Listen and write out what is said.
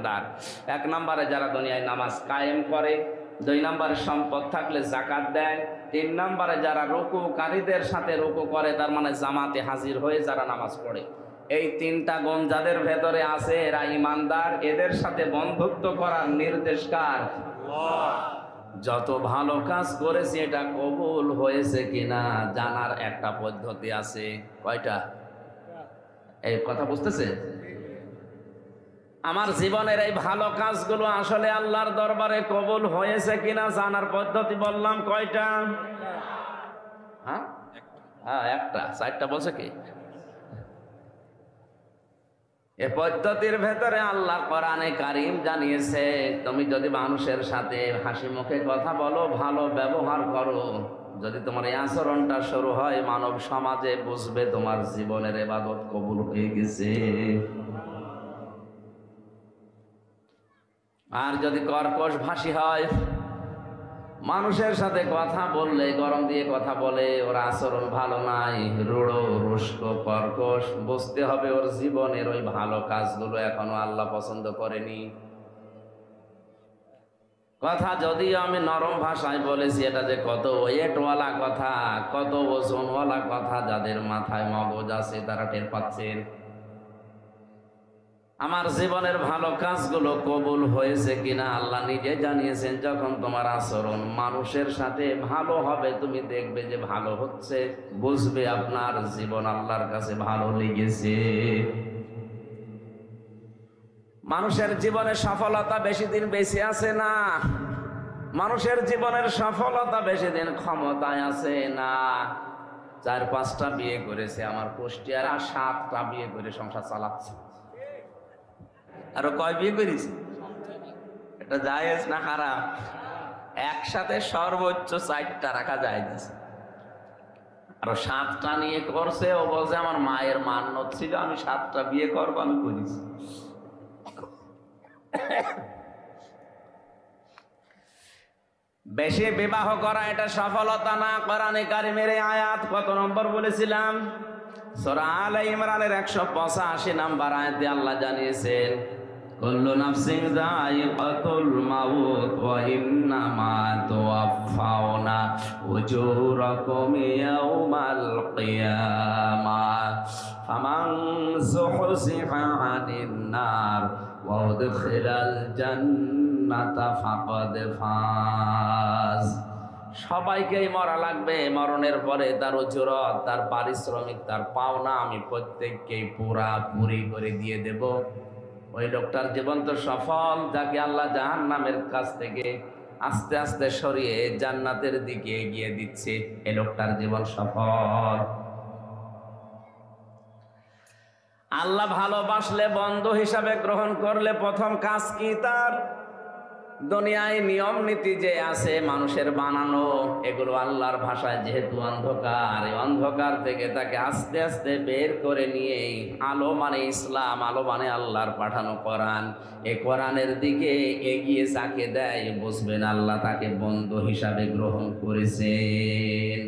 ইমানদার। 1 নম্বরে যারা দুনিয়ায় নামাজ কায়েম করে, 2 নম্বরে সম্পদ থাকলে যাকাত দেয়, 3 নম্বরে যারা রুকুকারীদের সাথে রুকু করে, তার মানে জামাতে হাজির হয়ে যারা নামাজ পড়ে। এই 3টা গুণ যাদের ভেতরে আছে এরা ইমানদার। এদের সাথে বন্ধুত্ব করার নির্দেশ কার? আল্লাহ। যত ভালো কাজ করেছি এটা কবুল হয়েছে কিনা জানার একটা পদ্ধতি আছে। কয়টা? এই কথা বুঝতেছে? আমার জীবনের এই ভালো কাজগুলো আসলে আল্লাহর দরবারে কবুল হয়েছে কিনা জানার পদ্ধতি বললাম কয়টা? হ্যাঁ, একটা। 4টা বলছে কি? এ পদ্ধতির ভেতরে আল্লাহ কোরআনে কারীম জানিয়েছে, তুমি যদি মানুষের সাথে হাসি মুখে কথা বলো, ভালো ব্যবহার করো, যদি তোমার এই আচরণটা শুরু হয়, মানব সমাজে বুঝবে তোমার জীবনের ইবাদত কবুল হয়ে গেছে। আর যদি কর্কশ ভাষী হয়, মানুষের সাথে কথা বললে গরম দিয়ে কথা বলে, ওর আচরণ ভালো নাই, রূঢ় রুষ্ট কর্কশ, বুঝতে হবে ওর জীবনের ওই ভালো কাজগুলো এখনো আল্লাহ পছন্দ করেনি। কথা যদিও আমি নরম ভাষায় বলেছি, এটা যে কত ওয়েটওয়ালা কথা, কত ওজনওয়ালা কথা, যাদের মাথায় মগজ আছে তারা টের পাচ্ছেন। আমার জীবনের ভালো কাজগুলো কবুল হয়েছে কিনা আল্লাহ নিজে জানিয়েছেন। যখন তোমার আচরণ মানুষের সাথে ভালো হবে, তুমি দেখবে যে ভালো হচ্ছে, বুঝবে আপনার জীবন আল্লাহর কাছে ভালো লেগেছে। মানুষের জীবনে সফলতা বেশি দিন বেঁচে আছে না। মানুষের জীবনের সফলতা বেশি দিন ক্ষমতায় আছে না। 4-5টা বিয়ে করেছে আমার কুষ্টিয়ার, আর 7টা বিয়ে করে সংসার চালাচ্ছে। আরো কয় বিয়ে করিস? এটা জায়েজ না হারাম? একসাথে সর্বোচ্চ 4টা রাখা জায়েজ। আরো 7টা নিয়ে করছে। ও বলছে আমার মায়ের মান্যত ছিল, আমি 7টা বিয়ে করবো, আমি করিস। বেশি বিবাহ করা এটা সফলতা না। কোরআনে কারীমের আয়াত কত নম্বর বলেছিলাম? সূরা আলে ইমরানের 185 নম্বর আয়াতে আল্লাহ জানিয়েছেন, কুল্লু নাফসিন যায়িকাতুল মাউত ওয়া ইন্নামা তুওয়াফাউনা উজুরাকুম ইয়াওমাল কিয়ামাহ ফামান যুহজিহা আনিন নার ওয়া উদখিলাল জান্নাতা ফাকাদ ফাজ। সবাইকেই মরা লাগবে। মরণের পরে তার উজরত, তার পারিশ্রমিক, তার পাওনা আমি প্রত্যেককেই পুরাপুরি করে দিয়ে দেব। ওই লোকটার জীবন তো সফল, যাকে আল্লাহ জাহান্নামের কাছ থেকে আস্তে আস্তে সরিয়ে জান্নাতের দিকে এগিয়ে দিচ্ছে। এই লোকটার জীবন সফল। আল্লাহ ভালোবাসলে, বন্ধু হিসাবে গ্রহণ করলে প্রথম কাজ কি তার? দুনিয়ায় নিয়ম নীতি যে আছে মানুষের বানানো, এগুলো আল্লাহর ভাষায় যেহেতু অন্ধকার, এই অন্ধকার থেকে তাকে আস্তে আস্তে বের করে নিয়ে আলো মানে ইসলাম, আলো মানে আল্লাহর পাঠানো কোরআন, এই কোরআনের দিকে এগিয়ে যাকে দেয়, বুঝবেন আল্লাহ তাকে বন্ধু হিসাবে গ্রহণ করেছেন।